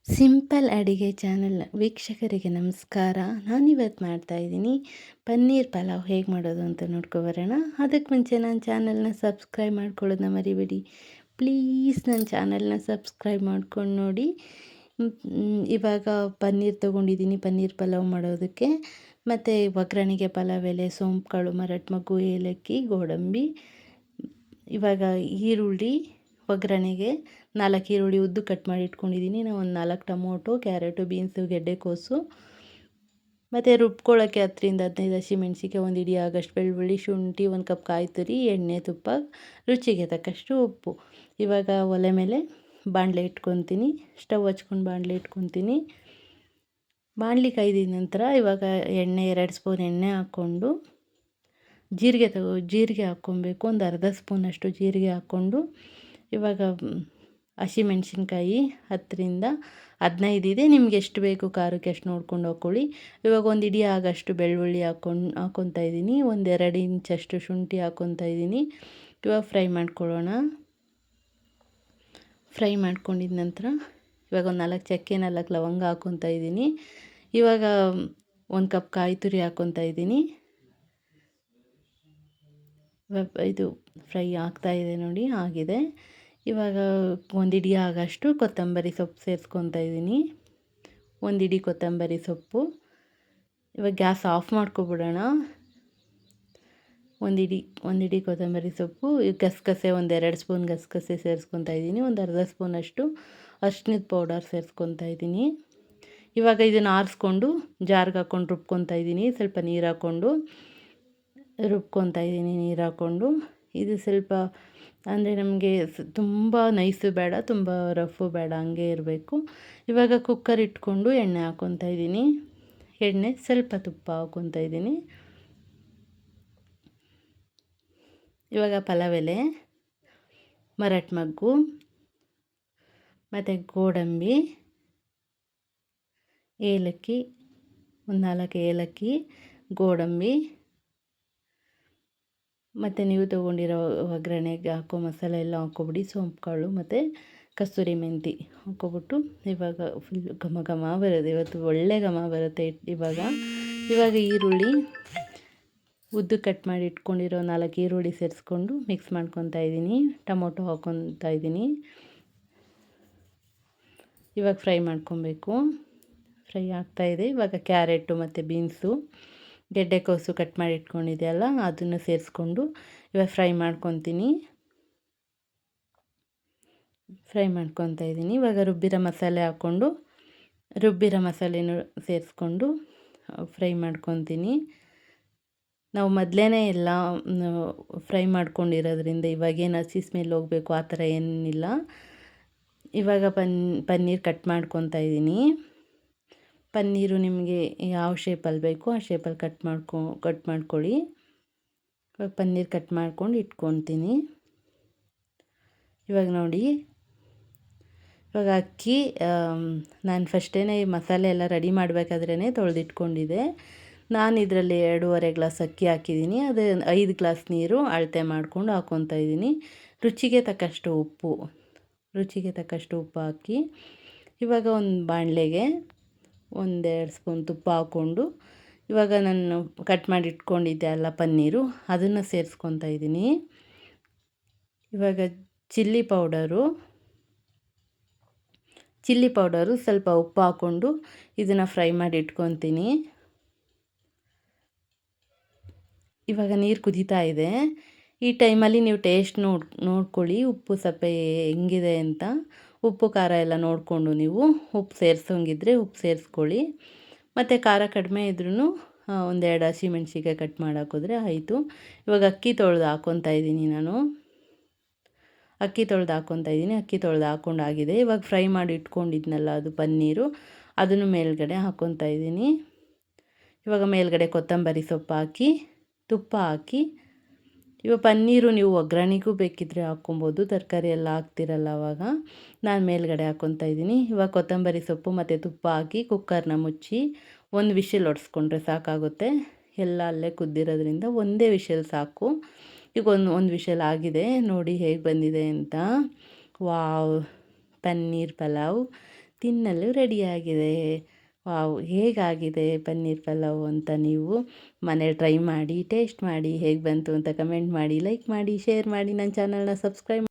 Simple ಅಡಿಗೆ channel ವೀಕ್ಷಕರಿಗೆ ನಮಸ್ಕಾರ. ನಾನಿವತ್ತು ಮಾಡ್ತಾಯಿದ್ದೀನಿ ಪನ್ನೀರ್ ಪಲಾವ್ ಹೇಗೆ ಮಾಡೋದು ಅಂತ ನೋಡ್ಕೊಬರೋಣ. ಅದಕ್ಕೆ ಮುಂಚೆ ನನ್ನ ಚಾನಲ್ನ ಸಬ್ಸ್ಕ್ರೈಬ್ ಮಾಡ್ಕೊಳ್ಳೋದನ್ನ ಮರಿಬೇಡಿ ಪ್ಲೀಸ್. ನನ್ನ ಚಾನಲ್ನ ಸಬ್ಸ್ಕ್ರೈಬ್ ಮಾಡ್ಕೊಂಡು ನೋಡಿ. ಇವಾಗ ಪನ್ನೀರ್ ತೊಗೊಂಡಿದ್ದೀನಿ ಪನ್ನೀರ್ ಪಲಾವ್ ಮಾಡೋದಕ್ಕೆ. ಮತ್ತು ಒಗ್ಗರಣೆಗೆ ಪಲಾವ್ ಎಲೆ, ಸೋಂಪು ಕಾಳು, ಮರಾಠ ಮೊಗ್ಗು, ಏಲಕ್ಕಿ, ಗೋಡಂಬಿ. ಇವಾಗ ಈರುಳ್ಳಿ ಒಗ್ಗರಣೆಗೆ 4 ಈರುಳ್ಳಿ ಉದ್ದು ಕಟ್ ಮಾಡಿ ಇಟ್ಕೊಂಡಿದ್ದೀನಿ. ನಾನು ಒಂದು 4 ಟೊಮೊಟೊ, ಕ್ಯಾರೆಟು, ಬೀನ್ಸು, ಗೆಡ್ಡೆಕೋಸು, ಮತ್ತು ರುಬ್ಕೊಳ್ಳೋಕ್ಕೆ 10-15 ಹಸಿಮೆಣ್ಸಿಕಾಯಿ, ಒಂದು ಇಡೀ ಆಗಷ್ಟು ಬೆಳ್ಳುಳ್ಳಿ, ಶುಂಠಿ, 1 ಕಪ್ ಕಾಯಿ ತುರಿ, ಎಣ್ಣೆ, ತುಪ್ಪ, ರುಚಿಗೆ ತಕ್ಕಷ್ಟು ಉಪ್ಪು. ಇವಾಗ ಒಲೆ ಮೇಲೆ ಬಾಣಲೆ ಇಟ್ಕೊತೀನಿ. ಸ್ಟವ್ ಹಚ್ಕೊಂಡು ಬಾಣಲೆ ಇಟ್ಕೊತೀನಿ. ಬಾಣಲಿ ಕಾಯ್ದಿದ ನಂತರ ಇವಾಗ 2 ಸ್ಪೂನ್ ಎಣ್ಣೆ ಹಾಕ್ಕೊಂಡು ಜೀರಿಗೆ ಹಾಕ್ಕೊಬೇಕು. ಒಂದು ಅರ್ಧ ಸ್ಪೂನಷ್ಟು ಜೀರಿಗೆ ಹಾಕ್ಕೊಂಡು ಇವಾಗ ಹಸಿಮೆಣ್ಸಿನ್ಕಾಯಿ 10-15 ಇದೆ. ನಿಮ್ಗೆ ಎಷ್ಟು ಬೇಕು ಖಾರಕ್ಕೆ ಅಷ್ಟು ನೋಡ್ಕೊಂಡು ಹಾಕ್ಕೊಳ್ಳಿ. ಇವಾಗ ಒಂದು ಇಡೀ ಆಗಷ್ಟು ಬೆಳ್ಳುಳ್ಳಿ ಹಾಕ್ಕೊತಾ ಇದ್ದೀನಿ. 1-2 ಇಂಚಷ್ಟು ಶುಂಠಿ ಹಾಕ್ಕೊತಾ ಇದ್ದೀನಿ. ಇವಾಗ ಫ್ರೈ ಮಾಡ್ಕೊಳ್ಳೋಣ. ಫ್ರೈ ಮಾಡ್ಕೊಂಡಿದ ನಂತರ ಇವಾಗ ಒಂದು 4 ಚಕ್ಕೆ, 4 ಲವಂಗ ಹಾಕ್ಕೊತಾ ಇದ್ದೀನಿ. ಇವಾಗ 1 ಕಪ್ ಕಾಯಿ ತುರಿ ಹಾಕ್ಕೊತಾ ಇದ್ದೀನಿ. ಇದು ಫ್ರೈ ಆಗ್ತಾಯಿದೆ ನೋಡಿ, ಆಗಿದೆ. ಇವಾಗ ಒಂದು ಇಡೀ ಆಗಷ್ಟು ಕೊತ್ತಂಬರಿ ಸೊಪ್ಪು ಸೇರಿಸ್ಕೊತಾ ಇದ್ದೀನಿ. ಒಂದು ಇಡೀ ಕೊತ್ತಂಬರಿ ಸೊಪ್ಪು. ಇವಾಗ ಗ್ಯಾಸ್ ಆಫ್ ಮಾಡ್ಕೊಬಿಡೋಣ. ಒಂದು ಇಡೀ ಕೊತ್ತಂಬರಿ ಸೊಪ್ಪು. ಗಸಗಸೆ 1-2 ಸ್ಪೂನ್ ಗಸಗಸೆ ಸೇರಿಸ್ಕೊತಾ ಇದ್ದೀನಿ. ಒಂದು ಅರ್ಧ ಸ್ಪೂನಷ್ಟು ಅರಿಶಿಣದ ಪೌಡರ್ ಸೇರಿಸ್ಕೊತಾ ಇದ್ದೀನಿ. ಇವಾಗ ಇದನ್ನು ಆರಿಸ್ಕೊಂಡು ಜಾರ್ಗೆ ಹಾಕ್ಕೊಂಡು ರುಬ್ಕೊತಾ ಇದ್ದೀನಿ. ಸ್ವಲ್ಪ ನೀರು ಹಾಕ್ಕೊಂಡು ರುಬ್ಕೊತಾ ಇದ್ದೀನಿ. ನೀರು ಹಾಕ್ಕೊಂಡು ಇದು ಸ್ವಲ್ಪ ಅಂದರೆ ನಮಗೆ ತುಂಬ ನೈಸು ಬೇಡ, ತುಂಬ ರಫು ಬೇಡ, ಹಂಗೆ ಇರಬೇಕು. ಇವಾಗ ಕುಕ್ಕರ್ ಇಟ್ಕೊಂಡು ಎಣ್ಣೆ ಹಾಕ್ಕೊತಾ ಇದ್ದೀನಿ. ಎಣ್ಣೆ ಸ್ವಲ್ಪ ತುಪ್ಪ ಹಾಕ್ಕೊತಾ ಇದ್ದೀನಿ. ಇವಾಗ ಪಲಾವ್ ಎಲೆ, ಮರಾಠ ಮೊಗ್ಗು, ಮತ್ತು ಗೋಡಂಬಿ, ಏಲಕ್ಕಿ, ಒಂದು 4 ಏಲಕ್ಕಿ, ಗೋಡಂಬಿ, ಮತ್ತು ನೀವು ತೊಗೊಂಡಿರೋ ಒಗ್ಗರಣೆಗೆ ಹಾಕೋ ಮಸಾಲೆ ಎಲ್ಲ ಹಾಕ್ಕೊಬಿಡಿ. ಸೋಂಪು ಕಾಳು ಮತ್ತು ಕಸ್ತೂರಿ ಮೆಂತಿ ಹಾಕ್ಕೊಬಿಟ್ಟು ಇವಾಗ ಫುಲ್ ಘಮ ಘಮ ಬರುತ್ತೆ. ಇವತ್ತು ಒಳ್ಳೆ ಘಮ ಬರುತ್ತೆ. ಇವಾಗ ಈರುಳ್ಳಿ ಉದ್ದು ಕಟ್ ಮಾಡಿ ಇಟ್ಕೊಂಡಿರೋ 4 ಈರುಳ್ಳಿ ಸೇರಿಸ್ಕೊಂಡು ಮಿಕ್ಸ್ ಮಾಡ್ಕೊತಾ ಇದ್ದೀನಿ. ಟೊಮೊಟೊ ಹಾಕ್ಕೊತಾ ಇದ್ದೀನಿ. ಇವಾಗ ಫ್ರೈ ಮಾಡ್ಕೊಬೇಕು. ಫ್ರೈ ಆಗ್ತಾಯಿದೆ. ಇವಾಗ ಕ್ಯಾರೆಟು ಮತ್ತು ಬೀನ್ಸು, ಗೆಡ್ಡೆಕೋಸು ಕಟ್ ಮಾಡಿ ಇಟ್ಕೊಂಡಿದೆಯಲ್ಲ ಅದನ್ನು ಸೇರಿಸ್ಕೊಂಡು ಇವಾಗ ಫ್ರೈ ಮಾಡ್ಕೊತೀನಿ. ಇವಾಗ ರುಬ್ಬಿರೋ ಮಸಾಲೆ ಹಾಕ್ಕೊಂಡು ರುಬ್ಬಿರೋ ಮಸಾಲೆನೂ ಸೇರಿಸ್ಕೊಂಡು ಫ್ರೈ ಮಾಡ್ಕೊತೀನಿ. ನಾವು ಮೊದಲೇ ಎಲ್ಲ ಫ್ರೈ ಮಾಡ್ಕೊಂಡಿರೋದ್ರಿಂದ ಇವಾಗೇನು ಹಸಿ ಸ್ಮೆಲ್ ಹೋಗಬೇಕು ಆ ಥರ ಏನಿಲ್ಲ. ಇವಾಗ ಪನ್ನೀರ್ ಕಟ್ ಮಾಡ್ಕೊತಾ ಇದ್ದೀನಿ. ಪನ್ನೀರು ನಿಮಗೆ ಯಾವ ಶೇಪಲ್ಲಿ ಬೇಕೋ ಆ ಶೇಪಲ್ಲಿ ಕಟ್ ಮಾಡ್ಕೊಳ್ಳಿ. ಇವಾಗ ಪನ್ನೀರ್ ಕಟ್ ಮಾಡ್ಕೊಂಡು ಇಟ್ಕೊತೀನಿ. ಇವಾಗ ನೋಡಿ, ಇವಾಗ ಅಕ್ಕಿ ನಾನು ಫಸ್ಟೇ ಈ ಮಸಾಲೆ ಎಲ್ಲ ರೆಡಿ ಮಾಡಬೇಕಾದ್ರೇ ತೊಳೆದಿಟ್ಕೊಂಡಿದ್ದೆ. ನಾನು ಇದರಲ್ಲಿ 2.5 ಗ್ಲಾಸ್ ಅಕ್ಕಿ ಹಾಕಿದ್ದೀನಿ. ಅದು 5 ಗ್ಲಾಸ್ ನೀರು ಅಳತೆ ಮಾಡ್ಕೊಂಡು ಹಾಕ್ಕೊತಾ ಇದ್ದೀನಿ. ರುಚಿಗೆ ತಕ್ಕಷ್ಟು ಉಪ್ಪು ಹಾಕಿ ಇವಾಗ ಒಂದು ಬಾಣಲೆಗೆ 1-2 ಸ್ಪೂನ್ ತುಪ್ಪ ಹಾಕ್ಕೊಂಡು ಇವಾಗ ನಾನು ಕಟ್ ಮಾಡಿ ಇಟ್ಕೊಂಡಿದ್ದೆ ಅಲ್ಲ ಪನ್ನೀರು, ಅದನ್ನು ಸೇರಿಸ್ಕೊತಾ ಇದ್ದೀನಿ. ಇವಾಗ ಚಿಲ್ಲಿ ಪೌಡರು ಸ್ವಲ್ಪ ಉಪ್ಪು ಹಾಕ್ಕೊಂಡು ಇದನ್ನು ಫ್ರೈ ಮಾಡಿ ಇಟ್ಕೊತೀನಿ. ಇವಾಗ ನೀರು ಕುದೀತಾ ಇದೆ. ಈ ಟೈಮಲ್ಲಿ ನೀವು ಟೇಸ್ಟ್ ನೋಡ್ಕೊಳ್ಳಿ, ಉಪ್ಪು ಸ್ವಲ್ಪ ಹೆಂಗಿದೆ ಅಂತ. ಉಪ್ಪು ಖಾರ ಎಲ್ಲ ನೋಡಿಕೊಂಡು ನೀವು ಉಪ್ಪು ಸೇರಿಸೋಂಗಿದ್ರೆ ಉಪ್ಪು ಸೇರಿಸ್ಕೊಳ್ಳಿ. ಮತ್ತು ಖಾರ ಕಡಿಮೆ ಇದ್ರೂ 1-2 ಹಸಿಮೆಣ್ಸಿಕಾಯಿ ಕಟ್ ಮಾಡಿ ಹಾಕಿದ್ರೆ ಆಯಿತು. ಇವಾಗ ಅಕ್ಕಿ ತೊಳೆದು ಹಾಕ್ಕೊತಾ ಇದ್ದೀನಿ. ಅಕ್ಕಿ ತೊಳೆದು ಹಾಕ್ಕೊಂಡಾಗಿದೆ. ಇವಾಗ ಫ್ರೈ ಮಾಡಿ ಇಟ್ಕೊಂಡಿದ್ನಲ್ಲ ಅದು ಪನ್ನೀರು, ಅದನ್ನು ಮೇಲ್ಗಡೆ ಹಾಕ್ಕೊತಾ ಇದ್ದೀನಿ. ಇವಾಗ ಮೇಲ್ಗಡೆ ಕೊತ್ತಂಬರಿ ಸೊಪ್ಪು ಹಾಕಿ ತುಪ್ಪ ಹಾಕಿ ಇವಾಗ ಪನ್ನೀರು ನೀವು ಒಗ್ಗರಣೆಗೂ ಬೇಕಿದ್ದರೆ ಹಾಕ್ಕೊಬೋದು, ತರಕಾರಿ ಎಲ್ಲ ಹಾಕ್ತಿರಲ್ಲ ಆವಾಗ. ನಾನು ಮೇಲ್ಗಡೆ ಹಾಕ್ಕೊತಾ ಇದ್ದೀನಿ. ಇವಾಗ ಕೊತ್ತಂಬರಿ ಸೊಪ್ಪು ಮತ್ತು ತುಪ್ಪ ಹಾಕಿ ಕುಕ್ಕರ್ನ ಮುಚ್ಚಿ 1 ವಿಷಲ್ ಹೊಡೆಸ್ಕೊಂಡ್ರೆ ಸಾಕಾಗುತ್ತೆ. ಎಲ್ಲ ಅಲ್ಲೇ ಕುದ್ದಿರೋದ್ರಿಂದ ಒಂದೇ ವಿಷಲ್ ಸಾಕು. ಈಗ ಒಂದು ವಿಷಲ್ ಆಗಿದೆ. ನೋಡಿ ಹೇಗೆ ಬಂದಿದೆ ಅಂತ. ವಾವ್, ಪನ್ನೀರ್ ಪಲಾವ್ ತಿನ್ನಲು ರೆಡಿಯಾಗಿದೆ. ವಾವ್! ಹೇಗಾಗಿದೆ ಪನ್ನೀರ್ ಪಲಾವ್ ಅಂತ ನೀವು ಮನೇಲಿ ಟ್ರೈ ಮಾಡಿ, ಟೇಸ್ಟ್ ಮಾಡಿ, ಹೇಗೆ ಬಂತು ಅಂತ ಕಮೆಂಟ್ ಮಾಡಿ, ಲೈಕ್ ಮಾಡಿ, ಶೇರ್ ಮಾಡಿ, ನನ್ನ ಚಾನಲ್ನ ಸಬ್ಸ್ಕ್ರೈಬ್